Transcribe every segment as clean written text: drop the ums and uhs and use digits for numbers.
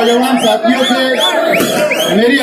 नौजवान साथियों से मेरी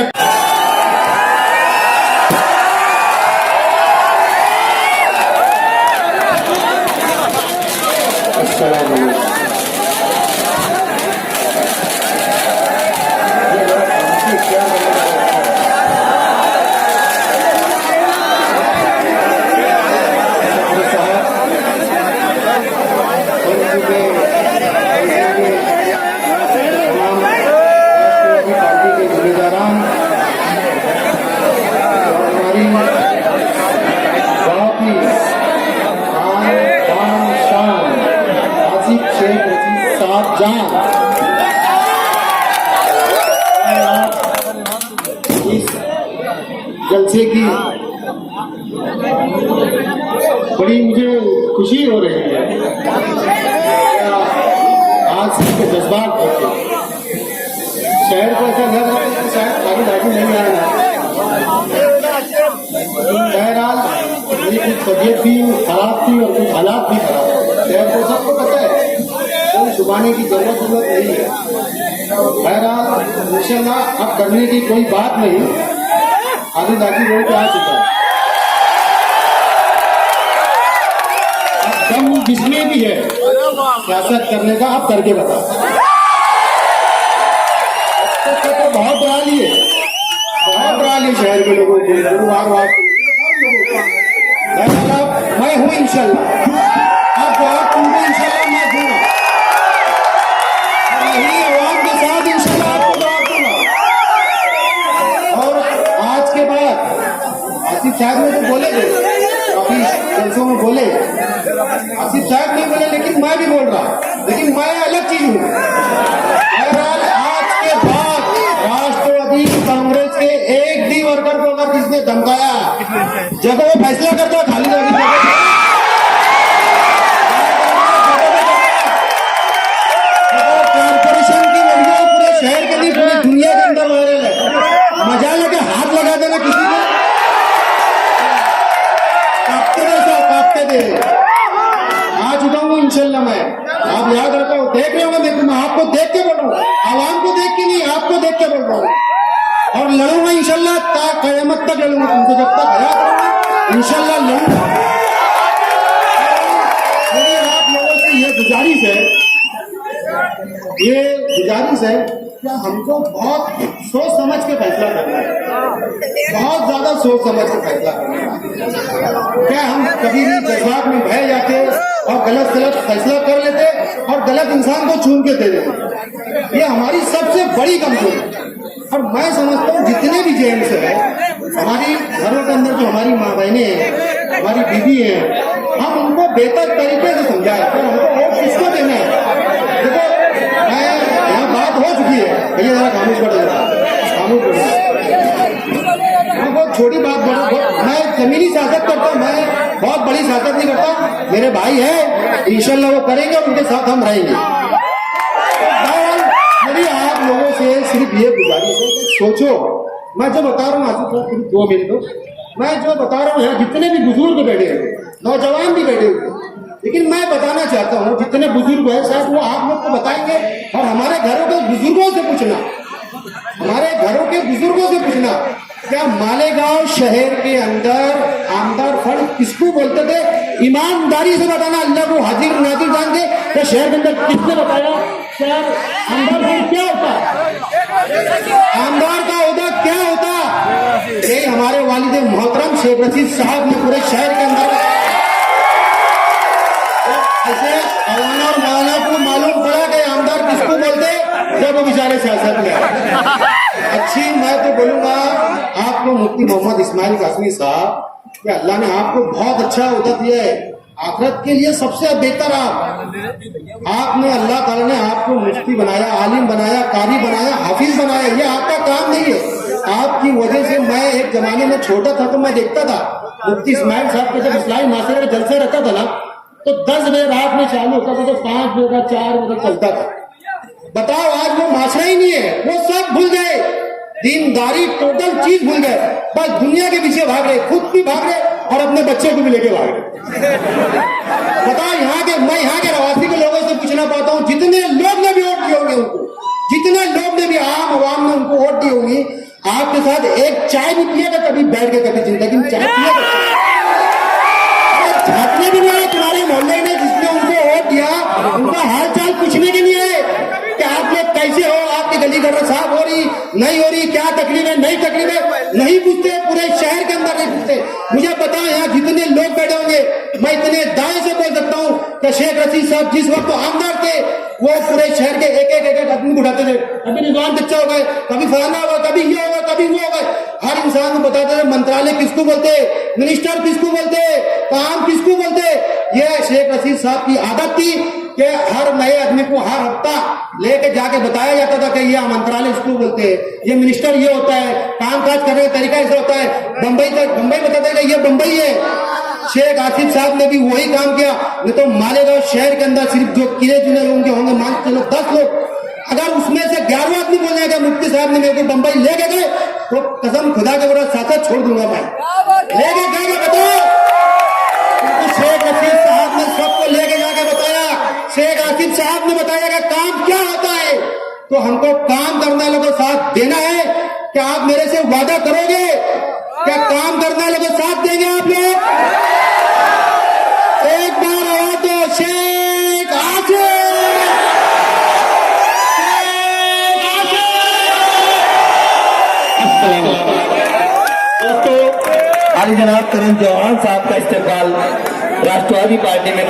जलसे की बड़ी मुझे खुशी हो रही है। आज के जज्बात होते शहर को ऐसा लग रहा है शायद खाली गाड़ी नहीं आया। बहरहाल मेरी कुछ तबीयत भी खराब थी और कुछ हालात भी खराब। शहर को सबको पता है, कोई छुपाने की जरूरत नहीं है। बहरहाल इंशाल्लाह अब करने की कोई बात नहीं, आधी दादी रोड पे आ चुका है। अब दम जिसमें भी है सियासत करने का, आप करके बता। तो बहुत डरा लिए शहर के लोगों को, गुरुवार मैं हूँ इंशाल्लाह। आप जवाब दूंगा इंशाल्लाह, मैं दूंगा यही आवाम के साथ इंशाल्लाह आपको जवाब दूंगा। और आज के बाद आसिफ साहब ने तो बोले थे, काफी जलसों में बोले, आसिफ साहब नहीं बोले लेकिन मैं भी बोल रहा, लेकिन मैं अलग चीज हूँ। बहरहाल आज के बाद राष्ट्रवादी कांग्रेस के एक भी वर्कर को अगर किसने धमकाया, जब वो फैसला करता खाली कॉर्पोरेशन की वीडियो पूरे शहर के लिए, पूरी दुनिया के अंदर वायरल है। मजा लगे हाथ लगा देना किसी को, काटते दे आ चुका हूँ इंशाल्लाह। मैं आप याद रखो, देख रहे होंगे, मैं आपको देख के बोल रहा हूँ, आवाम को देख के नहीं, आपको देख के बोल रहा हूँ। और लड़ूंगा इंशाल्लाह, कयामत तक लड़ूंगा तुमसे, जब तक हया करूंगा इंशाल्लाह लड़ूंगा। मेरी आप लोगों से ये गुजारिश है कि हमको बहुत सोच समझ के फैसला करना है, बहुत ज्यादा सोच समझ के फैसला करना है। क्या हम कभी भी जज्बात में बह जाते और गलत फैसला कर लेते और गलत इंसान को चून के दे देते, ये हमारी सबसे बड़ी कमजोरी है। और मैं समझता हूँ जितने भी जेम्स है, हमारी घरों के अंदर जो हमारी माँ बहनें हैं, हमारी बीवी है, हम उनको बेहतर तरीके से समझाएं। फिर हमको वोट किसको देना है? देखो, मैं यहाँ बात हो चुकी है, भैया जरा खामोश पड़े, मैं बहुत छोटी बात बोलूँ, मैं जमीनी सियासत करता हूँ, मैं बहुत बड़ी सियासत नहीं करता। मेरे भाई है, इंशाल्लाह वो करेंगे और उनके साथ हम रहेंगे। मेरी आप लोगों से सिर्फ ये गुजारिश है कि सोचो, मैं जो बता रहा हूँ आसिफ, 2 मिनट दो, मैं जो बता रहा हूँ यहाँ जितने भी बुजुर्ग बैठे हुए, नौजवान भी बैठे हुए, लेकिन मैं बताना चाहता हूँ जितने बुजुर्ग हैं शायद वो आप लोग को बताएंगे। और हमारे घरों के बुजुर्गों से पूछना, क्या मालेगांव शहर के अंदर आमदार फंड किसको बोलते थे? ईमानदारी से बताना, अल्लाह को हाजिर नाजिर जान दे, क्या शहर के अंदर किसने बताया क्या आमदार फंड क्या होता, आमदार का ओहदा क्या होता? ये हमारे वालिद मोहतरम शेख रशीद साहब ने पूरे शहर के अंदर ऐसे अवाना और मौलाना को मालूम पड़ा कि आमदार किसको बोलते, जब वो बेचारे सियासत में आए। अच्छी मैं तो बोलूंगा आपको मुफ्ती मोहम्मद इस्माइल कासमी साहब, कि अल्लाह ने आपको बहुत अच्छा ओहदा दिया है, आखिरत के लिए सबसे बेहतर आपने, अल्लाह ताला ने आपको मुफ्ती बनाया, आलिम बनाया, कारी बनाया, हाफिज बनाया। ये आपका काम नहीं है, आपकी वजह से मैं एक जमाने में छोटा था तो मैं देखता था मुफ्ती इस्माइल साहब के जब इस्लामी माशरे में जलसे रहता था ना, तो 10 बजे रात में चालू होता था तो 5 बजे का 4 बजे चलता था। बताओ आज वो माशरा ही नहीं है, वो सब भूल गए, दीनदारी टोटल चीज भूल गए, बस दुनिया के पीछे भाग रहे, खुद भी भाग रहे और अपने बच्चे को भी लेके भाग रहे। बताओ मैं यहाँ के रवासी के लोगों से पूछना पाता हूँ, जितने लोग ने भी वोट दिए होंगे उनको, जितने लोग ने भी आपके साथ एक चाय भी पिएगा कभी बैठ के, कभी जिंदगी में चाय पिएगा? झांकने भी नहीं आए तुम्हारे मोहल्ले में जिसने उनको वोट दिया, उनका हाल चाल पूछने के लिए कि आप लोग कैसे हो, आपकी गली गटर साफ हो रही नहीं हो रही, क्या तकलीफ है नहीं तकलीफ है, नहीं पूछते। पूरे शहर के अंदर नहीं पूछते। मुझे पता है यहाँ जितने लोग बैठे होंगे, मैं इतने दाएं से बोल सकता हूँ कि शेख रशीद साहब जिस वक्त आमदार थे वो पूरे शहर के एक आदमी को उठाते थे। कभी निजाम बच्चा हो गए, कभी फलाना होगा, कभी ये होगा, कभी वो होगा, हर इंसान को बताते थे मंत्रालय किसको बोलते, मिनिस्टर किसको बोलते, काम किसको बोलते। ये शेख रशीद साहब की आदत थी कि हर नए आदमी को हर हफ्ता लेके जाके बताया जाता था कि ये मंत्रालय इसको बोलते हैं, ये मिनिस्टर ये होता है, काम काज करने का तरीका ऐसा होता है। बंबई बताते हैं कि ये बंबई है। शेख आसिफ साहब ने भी वही काम किया। नहीं तो मालेगांव शहर के अंदर सिर्फ जो किले जुने लोग होंगे मान के चलो 10 लोग, अगर उसमें से 11वां आदमी बोल जाएगा मुफ्ती साहब ने मेरे को बंबई लेके गए, तो कसम खुदा के बड़ा साथ छोड़ दूंगा मैं। लेके गए बताओ, शेख रशीद साहब ने सबको लेके जाके बताया, शेख आसिफ साहब ने बताया कि काम क्या होता है। तो हमको काम करने वालों को साथ देना है। क्या आप मेरे से वादा करोगे? क्या काम करने वालों को साथ देंगे आप लोग? एक बार आवाज दो, शेख आसिफ। दोस्तों, आली जनाब करण चौहान साहब का इस्तेमाल राष्ट्रवादी पार्टी में